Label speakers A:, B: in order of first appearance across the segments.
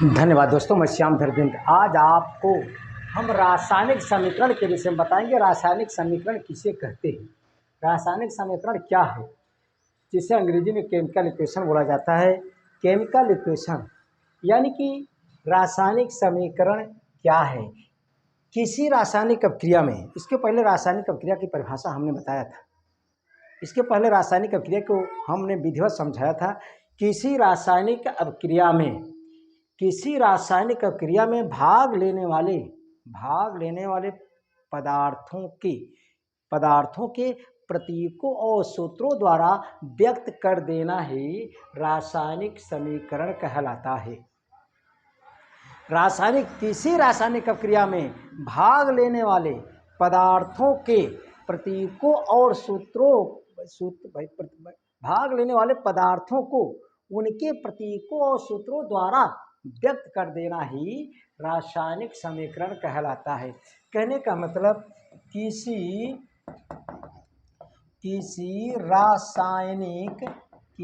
A: धन्यवाद दोस्तों, मैं श्याम धरविंद। आज आपको हम रासायनिक समीकरण के विषय में बताएंगे। रासायनिक समीकरण किसे कहते हैं, रासायनिक समीकरण क्या है, जिसे अंग्रेजी में केमिकल इक्वेशन बोला जाता है। केमिकल इक्वेशन यानी कि रासायनिक समीकरण क्या है। किसी रासायनिक अभिक्रिया में, इसके पहले रासायनिक अभिक्रिया की परिभाषा हमने बताया था। इसके पहले रासायनिक अभिक्रिया को हमने विधिवत समझाया था। किसी रासायनिक अभिक्रिया में भाग लेने वाले पदार्थों के प्रतीकों और सूत्रों द्वारा व्यक्त कर देना ही रासायनिक समीकरण कहलाता है। किसी रासायनिक अभिक्रिया में भाग लेने वाले पदार्थों के प्रतीकों और उनके प्रतीकों और सूत्रों द्वारा व्यक्त कर देना ही रासायनिक समीकरण कहलाता है। कहने का मतलब किसी रासायनिक अभिक्रिया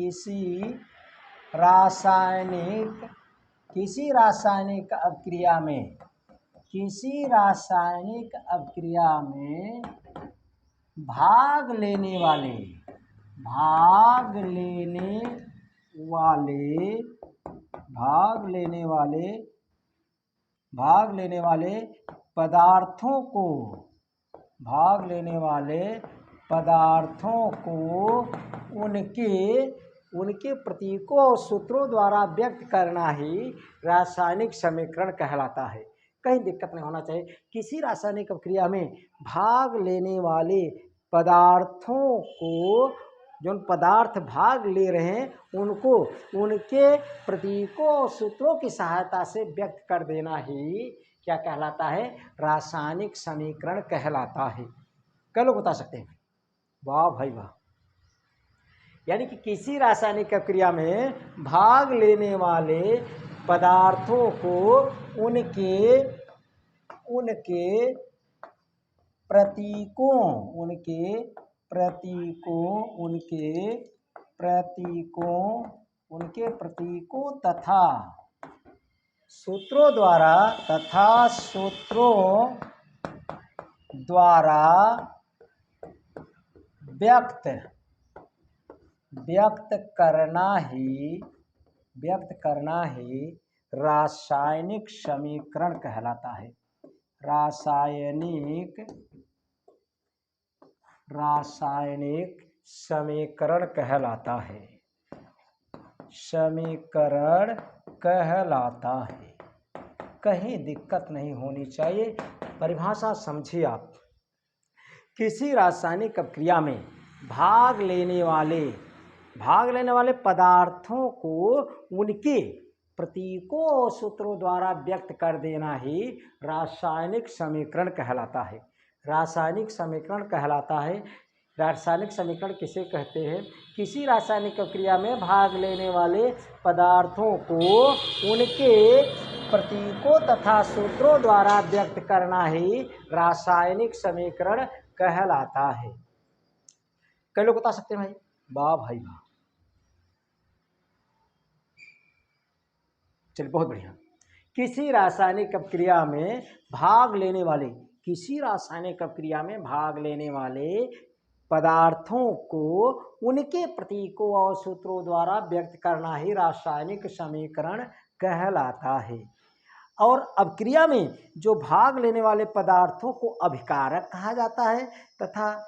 A: में भाग लेने वाले पदार्थों को उनके प्रतीकों और सूत्रों द्वारा व्यक्त करना ही रासायनिक समीकरण कहलाता है। कहीं दिक्कत नहीं होना चाहिए। किसी रासायनिक अभिक्रिया में भाग लेने वाले पदार्थों को, जो पदार्थ भाग ले रहे हैं, उनको उनके प्रतीकों और सूत्रों की सहायता से व्यक्त कर देना ही क्या कहलाता है, रासायनिक समीकरण कहलाता है। कई लोग बता सकते हैं, वाह भाई वाह। यानी कि किसी रासायनिक अभिक्रिया में भाग लेने वाले पदार्थों को उनके प्रतीकों तथा सूत्रों द्वारा व्यक्त करना ही रासायनिक समीकरण कहलाता है। रासायनिक समीकरण कहलाता है। कहीं दिक्कत नहीं होनी चाहिए, परिभाषा समझिए आप। किसी रासायनिक अभिक्रिया में भाग लेने वाले पदार्थों को उनके प्रतीकों और सूत्रों द्वारा व्यक्त कर देना ही रासायनिक समीकरण कहलाता है। रासायनिक समीकरण किसे कहते हैं? किसी रासायनिक अभिक्रिया में भाग लेने वाले पदार्थों को उनके प्रतीकों तथा सूत्रों द्वारा व्यक्त करना ही रासायनिक समीकरण कहलाता है। कई लोग बता सकते हैं भाई, वाह भाई वाह। चलिए, बहुत बढ़िया। किसी रासायनिक अभिक्रिया में भाग लेने वाले पदार्थों को उनके प्रतीकों और सूत्रों द्वारा व्यक्त करना ही रासायनिक समीकरण कहलाता है। और अभिक्रिया में जो भाग लेने वाले पदार्थों को अभिकारक कहा जाता है तथा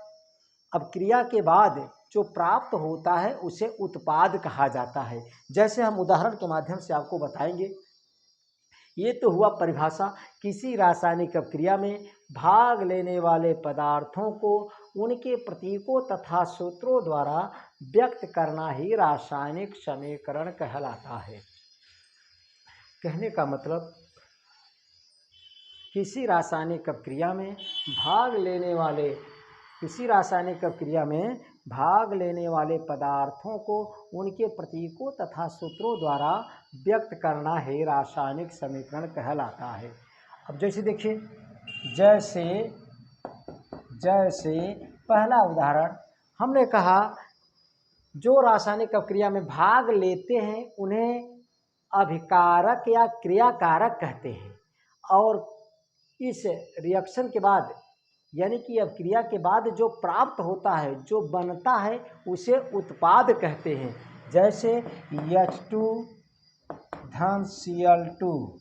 A: अभिक्रिया के बाद जो प्राप्त होता है उसे उत्पाद कहा जाता है। जैसे हम उदाहरण के माध्यम से आपको बताएंगे। ये तो हुआ परिभाषा। किसी रासायनिक अभिक्रिया में भाग लेने वाले पदार्थों को उनके प्रतीकों तथा सूत्रों द्वारा व्यक्त करना ही रासायनिक समीकरण कहलाता है। कहने का मतलब किसी रासायनिक अभिक्रिया में भाग लेने वाले पदार्थों को उनके प्रतीकों तथा सूत्रों द्वारा व्यक्त करना ही रासायनिक समीकरण कहलाता है। अब जैसे देखिए, जैसे पहला उदाहरण हमने कहा, जो रासायनिक अभिक्रिया में भाग लेते हैं उन्हें अभिकारक या क्रियाकारक कहते हैं। और इस रिएक्शन के बाद यानी कि अब क्रिया के बाद जो प्राप्त होता है, जो बनता है, उसे उत्पाद कहते हैं। जैसे H2 धन Cl2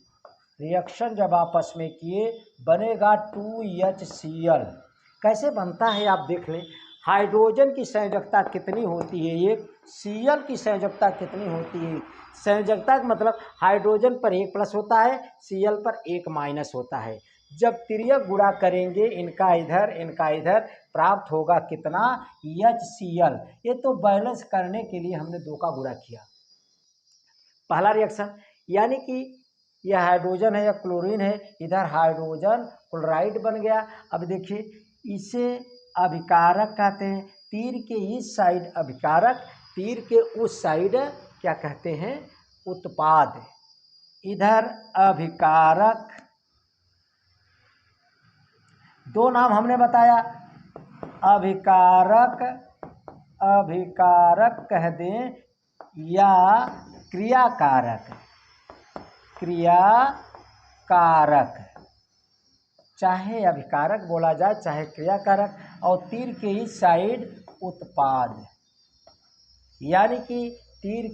A: रिएक्शन जब आपस में किए बनेगा 2HCl। कैसे बनता है आप देख लें। हाइड्रोजन की संयोजकता कितनी होती है, एक Cl की संयोजकता कितनी होती है। संयोजकता का मतलब हाइड्रोजन पर 1 प्लस होता है, Cl पर 1 माइनस होता है। जब तिर्यक गुणा करेंगे इनका इधर प्राप्त होगा कितना, HCl। ये तो बैलेंस करने के लिए हमने 2 का गुणा किया। पहला रिएक्शन यानी कि यह हाइड्रोजन है या क्लोरीन है, इधर हाइड्रोजन क्लोराइड बन गया। अब देखिए इसे अभिकारक कहते हैं। तीर के इस साइड अभिकारक, तीर के उस साइड क्या कहते हैं, उत्पाद। इधर अभिकारक, 2 नाम हमने बताया, अभिकारक कह दें या क्रियाकारक। चाहे अभिकारक बोला जाए चाहे क्रियाकारक। और तीर के इस साइड उत्पाद, यानी कि तीर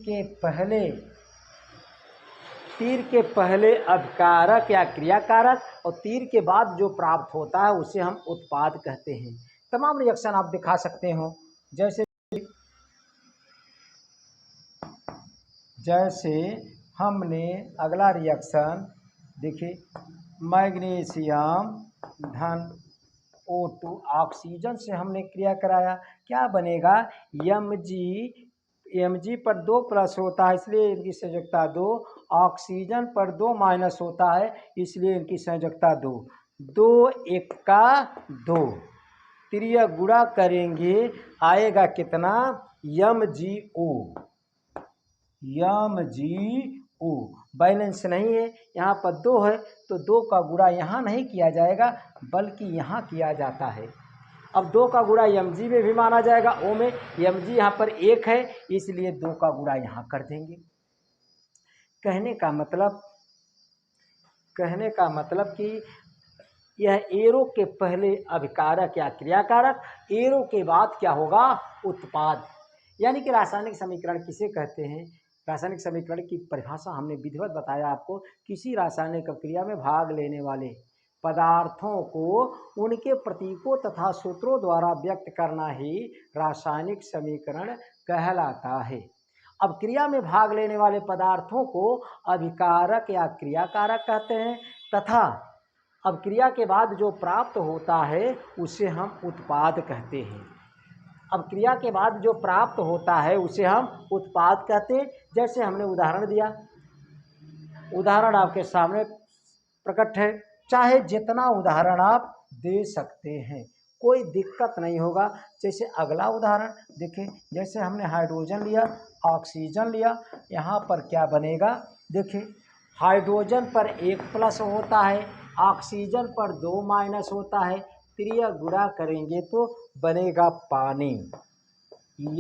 A: के पहले अभिकारक या क्रियाकारक और तीर के बाद जो प्राप्त होता है उसे हम उत्पाद कहते हैं। तमाम रिएक्शन आप दिखा सकते हो। जैसे हमने अगला रिएक्शन देखिए, मैग्नीशियम धन O2 ऑक्सीजन से हमने क्रिया कराया, क्या बनेगा, Mg पर 2 प्लस होता है इसलिए इनकी संयोजकता 2, ऑक्सीजन पर 2 माइनस होता है इसलिए इनकी संयोजकता 2, 2 1 का 2। तिर्यक गुणा करेंगे आएगा कितना, MgO। बैलेंस नहीं है, यहाँ पर 2 है तो 2 का गुणा यहाँ नहीं किया जाएगा बल्कि यहाँ किया जाता है। अब 2 का गुणा Mg में भी माना जाएगा, O में। Mg यहाँ पर 1 है इसलिए 2 का गुणा यहाँ कर देंगे। कहने का मतलब कि यह एरो के पहले अभिकारक या क्रियाकारक, एरो के बाद क्या होगा, उत्पाद। यानी कि रासायनिक समीकरण किसे कहते हैं। रासायनिक समीकरण की परिभाषा हमने विधिवत बताया आपको। किसी रासायनिक क्रिया में भाग लेने वाले पदार्थों को उनके प्रतीकों तथा सूत्रों द्वारा व्यक्त करना ही रासायनिक समीकरण कहलाता है। अब क्रिया में भाग लेने वाले पदार्थों को अभिकारक या क्रियाकारक कहते हैं तथा अब क्रिया के बाद जो प्राप्त होता है उसे हम उत्पाद कहते हैं। अब क्रिया के बाद जो प्राप्त होता है उसे हम उत्पाद कहते हैं। जैसे हमने उदाहरण दिया, उदाहरण आपके सामने प्रकट है, चाहे जितना उदाहरण आप दे सकते हैं, कोई दिक्कत नहीं होगा। जैसे अगला उदाहरण देखिए, जैसे हमने हाइड्रोजन लिया, ऑक्सीजन लिया, यहाँ पर क्या बनेगा, देखिए हाइड्रोजन पर 1 प्लस होता है, ऑक्सीजन पर 2 माइनस होता है। त्रिय गुणा करेंगे तो बनेगा पानी,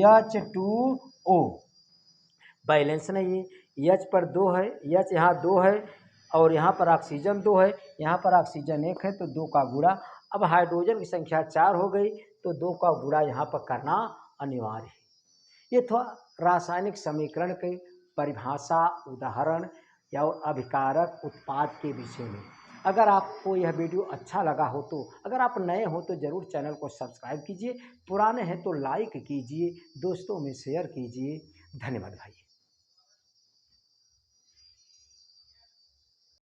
A: H2O। बैलेंस नहीं है, H पर 2 है, H यहाँ 2 है और यहाँ पर ऑक्सीजन 2 है, यहाँ पर ऑक्सीजन 1 है तो 2 का गुणा। अब हाइड्रोजन की संख्या 4 हो गई तो 2 का गुणा यहाँ पर करना अनिवार्य है। ये थोड़ा रासायनिक समीकरण की परिभाषा, उदाहरण या अभिकारक उत्पाद के विषय में। अगर आपको यह वीडियो अच्छा लगा हो तो, अगर आप नए हो तो ज़रूर चैनल को सब्सक्राइब कीजिए, पुराने हैं तो लाइक कीजिए, दोस्तों में शेयर कीजिए। धन्यवाद भाई।